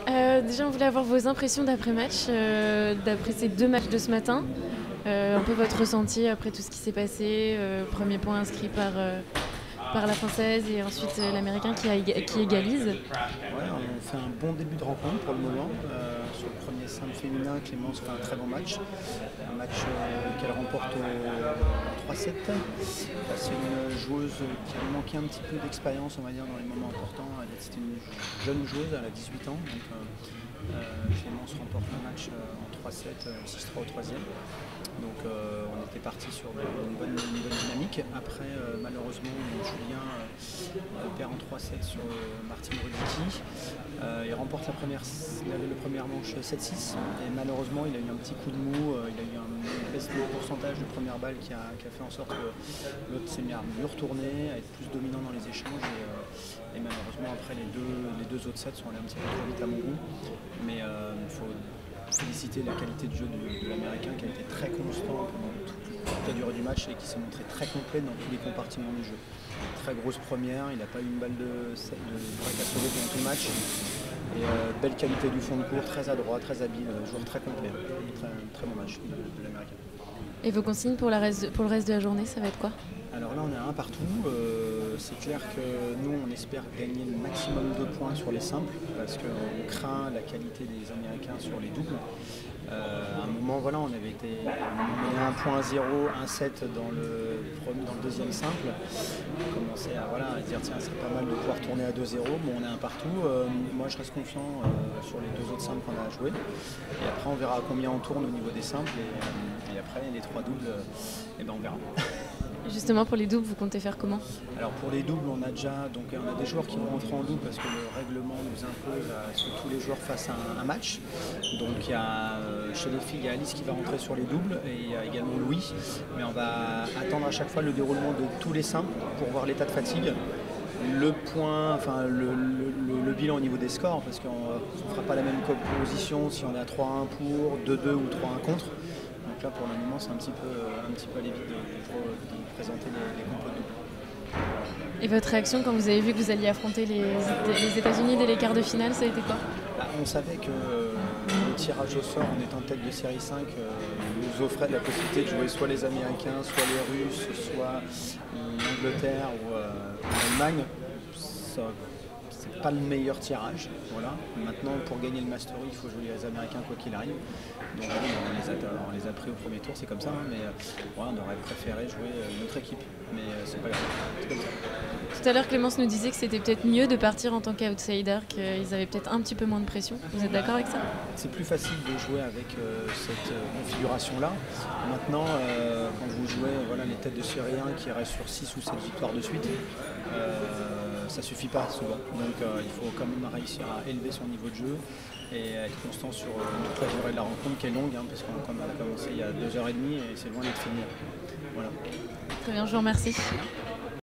Déjà, on voulait avoir vos impressions d'après-match, d'après ces 2 matchs de ce matin. Un peu votre ressenti après tout ce qui s'est passé. Premier point inscrit par la Française et ensuite l'Américain qui égalise. Ouais, on fait un bon début de rencontre pour le moment. Sur le premier simple féminin, Clémence fait un très bon match. Un match qu'elle remporte au 3-7. C'est une joueuse qui a manqué un petit peu d'expérience, on va dire, dans les moments importants. C'était une jeune joueuse, elle a 18 ans. Donc, Clémence remporte le match en 3-7, 6-3 au troisième. Donc on était parti sur une bonne dynamique. Après, malheureusement, Julien perd en 3-7 sur Martin Brudicki. Il remporte il avait le premier manche 7-6 et malheureusement il a eu un petit coup de mou, il a eu une baisse de pourcentage de première balle qui a fait en sorte que l'autre s'est mis à mieux retourner, à être plus dominant dans les échanges et malheureusement après les deux autres sets sont allés un petit peu trop vite à mon goût. Mais il faut féliciter la qualité de jeu de l'Américain qui a été très constant pendant toute la durée du match et qui s'est montré très complet dans tous les compartiments du jeu. Très grosse première, il n'a pas eu une balle de break à sauver pendant tout le match. Et belle qualité du fond de cours, très adroit, très habile, joueur très complet. Très bon match de l'Américain. Et vos consignes pour le reste de la journée, ça va être quoi? Alors là on est à un partout, c'est clair que nous on espère gagner le maximum de points sur les simples parce qu'on craint la qualité des Américains sur les doubles. À un moment voilà, on avait été mené 1.0, 1-7 dans le deuxième simple. On commençait à dire tiens c'est pas mal de pouvoir tourner à 2-0, bon on est un partout. Moi je reste confiant sur les deux autres simples qu'on a à jouer. Et après on verra à combien on tourne au niveau des simples et après les 3 doubles, on verra. Justement, pour les doubles, vous comptez faire comment? Alors pour les doubles, on a des joueurs qui vont rentrer en double parce que le règlement nous impose à ce que tous les joueurs fassent un match. Donc chez les filles, il y a Alice qui va rentrer sur les doubles et il y a également Louis. Mais on va attendre à chaque fois le déroulement de tous les simples pour voir l'état de fatigue. Le bilan au niveau des scores, parce qu'on ne fera pas la même composition si on est à 3-1 pour, 2-2 ou 3-1 contre. Donc là, pour le moment, c'est un petit peu à l'évite de présenter les compos de double. Et votre réaction quand vous avez vu que vous alliez affronter les États-Unis dès les quarts de finale, ça a été quoi? On savait que le tirage au sort en étant tête de série 5 nous offrait la possibilité de jouer soit les Américains, soit les Russes, soit l'Angleterre ou l'Allemagne. C'est pas le meilleur tirage. Voilà. Maintenant, pour gagner le Mastery, il faut jouer les Américains quoi qu'il arrive. Donc on les a pris au premier tour, c'est comme ça. Mais on aurait préféré jouer notre équipe. Mais c'est pas grave. C'est comme ça. Tout à l'heure, Clémence nous disait que c'était peut-être mieux de partir en tant qu'outsider, qu'ils avaient peut-être un petit peu moins de pression. Vous êtes d'accord avec ça? C'est plus facile de jouer avec cette configuration-là. Maintenant, quand vous jouez les têtes de série 1 qui restent sur 6 ou 7 victoires de suite, ça suffit pas souvent. Donc il faut quand même réussir à élever son niveau de jeu et être constant sur toute la durée de la rencontre qui est longue, parce qu'on a commencé il y a 2h30 et c'est loin d'être fini. Voilà. Très bien, je vous remercie.